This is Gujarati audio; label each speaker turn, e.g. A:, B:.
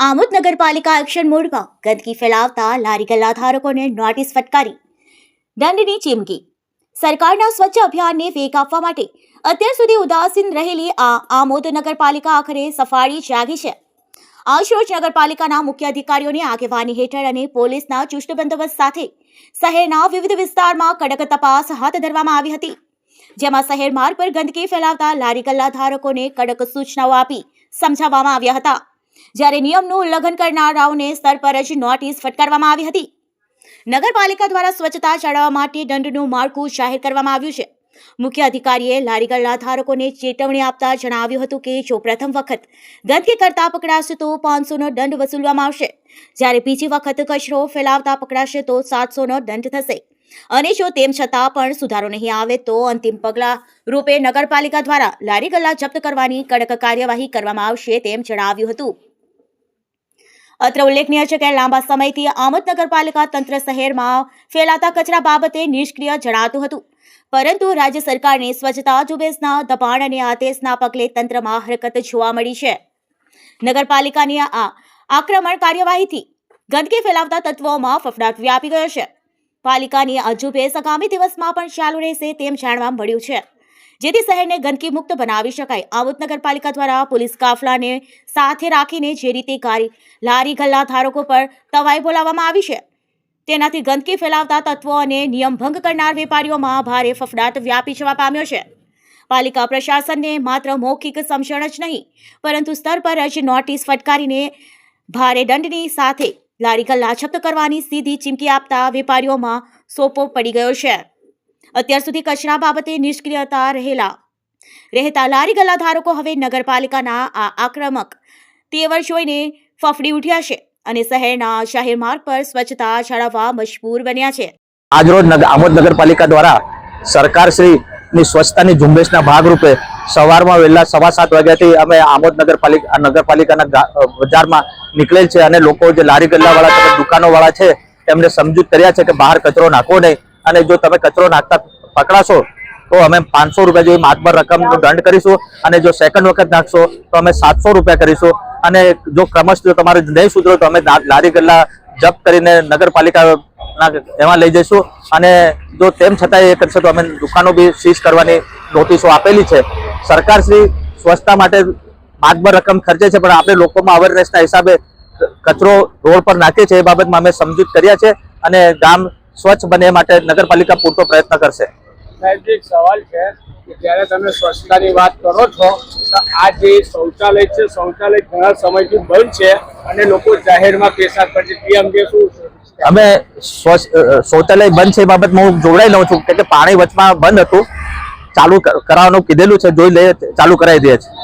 A: આમોદ નગરપાલિકા એક્શન મોડમાં ગંદકી ફેલાવતા લારી ગલ્લા ધારકોને નોટિસ ફટકારી દંડની ચીમકી। સરકારના સ્વચ્છ અભિયાનને વેગ આપવા માટે અત્યાર સુધી ઉદાસીન રહેલી આમોદ નગરપાલિકા આખરે સફાળી જાગી છે। આજરોજ નગરપાલિકાના મુખ્ય અધિકારીઓની આગેવાની હેઠળ અને પોલીસના ચુસ્ત બંદોબસ્ત સાથે શહેરના વિવિધ વિસ્તારમાં કડક તપાસ હાથ ધરવામાં આવી હતી, જેમાં શહેર માર્ગ પર ગંદકી ફેલાવતા લારી ગલ્લા ધારકોને કડક સૂચનાઓ આપી સમજાવવામાં આવ્યા હતા, જ્યારે નિયમનું ઉલ્લંઘન કરનારાઓને સ્તર પર જ નોટિસ ફટકારવામાં આવી હતી। નગરપાલિકા દ્વારા સ્વચ્છતા જાળવવા માટે દંડનું માળખું જાહેર કરવામાં આવ્યું છે। મુખ્ય અધિકારીએ લારી ગલ્લા ધારકોને ચેતવણી આપતા જણાવ્યું હતું કે જો પ્રથમ વખત ગંદકી કરતા પકડાશે તો 500નો દંડ વસૂલવામાં આવશે, જ્યારે બીજી વખત કચરો ફેલાવતા પકડાશે તો 700નો દંડ થશે, અને જો તેમ છતાં પણ સુધારો નહીં આવે તો અંતિમ પગલા રૂપે નગરપાલિકા દ્વારા લારી ગલ્લા જપ્ત કરવાની કડક કાર્યવાહી કરવામાં આવશે તેમ જણાવ્યું હતું। અત્રે ઉલ્લેખનીય છે કે લાંબા સમયથી આમોદ નગરપાલિકા તંત્ર શહેરમાં ફેલાતા કચરા બાબતે નિષ્ક્રિય જણાતું હતું, પરંતુ રાજ્ય સરકારની સ્વચ્છતા ઝુંબેશના દબાણ અને આદેશના પગલે તંત્રમાં હરકત જોવા મળી છે। નગરપાલિકાની આ આક્રમણ કાર્યવાહીથી ગંદકી ફેલાવતા તત્વોમાં ફફડાટ વ્યાપી ગયો છે। પાલિકાની આ ઝુંબેશ આગામી દિવસમાં પણ ચાલુ રહેશે તેમ જાણવા મળ્યું છે, જેથી શહેરને ગંદકી મુક્ત બનાવી શકાય। આમોદ નગરપાલિકા દ્વારા પોલીસ કાફલાને સાથે રાખીને જે રીતે લારી ગલ્લા ધારકો પર તવાઈ બોલાવવામાં આવી છે, તેનાથી ગંદકી ફેલાવતા તત્વો અને નિયમ ભંગ કરનાર વેપારીઓમાં ભારે ફફડાટ વ્યાપી જવા પામ્યો છે। પાલિકા પ્રશાસનને માત્ર મૌખિક સમજણ જ નહીં, પરંતુ સ્તર પર જ નોટિસ ફટકારીને ભારે દંડની સાથે લારી ગલ્લા જપ્ત કરવાની સીધી ચીમકી આપતા વેપારીઓમાં સોપો પડી ગયો છે। અત્યાર સુધી કચરા બાબતે નિષ્ક્રિયતા રહેતા લારી ગલ્લા ધારકો હવે નગરપાલિકાના આ આક્રમક તેવર જોઈને ફફડી ઉઠ્યા છે અને શહેરના જાહેર માર્ગ પર સ્વચ્છતા જાળવવા મજબૂર બન્યા છે।
B: આજરોજ આમોદ નગરપાલિકા દ્વારા સરકારશ્રીની સ્વચ્છતાની ઝુંબેશના ભાગરૂપે સવારમાં વહેલા 7:15 વાગ્યાથી અમે આમોદ નગરપાલિકાના બજારમાં નીકળેલ છે અને લોકો જે લારી ગલ્લાવાળા દુકાનોવાળા છે તેમને સમજૂત કર્યા છે કે બહાર કચરો નાખવો નહીં, અને જો તમે કચરો નાખતા પકડાશો તો અમે 500 રૂપિયા જેવી માતબર રકમનો દંડ કરીશું, અને જો સેકન્ડ વખત નાખશો તો અમે 700 રૂપિયા કરીશું, અને જો ક્રમશઃ તમારે નહીં સુધરો તો અમે લારી ગલ્લા જપ્ત કરીને નગરપાલિકાના એમાં લઈ જઈશું, અને જો તેમ છતાં એ કરશે તો અમે દુકાનો બી સીઝ કરવાની નોટિસો આપેલી છે। સરકારશ્રી સ્વચ્છતા માટે માતબર રકમ ખર્ચે છે, પણ આપણે લોકોમાં અવેરનેસના હિસાબે કચરો રોડ પર નાખે છે, એ બાબતમાં અમે સમજૂત કર્યા છે, અને ગામ સ્વચ્છ બને માટે નગરપાલિકા પૂરતો પ્રયત્ન કરશે।
C: સાહેબ, એક સવાલ છે કે જ્યારે તમે સ્વચ્છતાની વાત કરો છો તો આ જે શૌચાલય છે, શૌચાલય ઘણા સમયથી બંધ છે અને લોકો જાહેરમાં પેશાબ કરે છે, એ અંગે શું?
B: અમે શૌચાલય બંધ છે એ બાબતમાં હું જોડાઈ લઉં છું કે પાણી વચમાં બંધ હતું, ચાલુ કરાવવાનું કીધેલું છે, જોઈ લઈએ ચાલુ કરાવી દઈએ છીએ।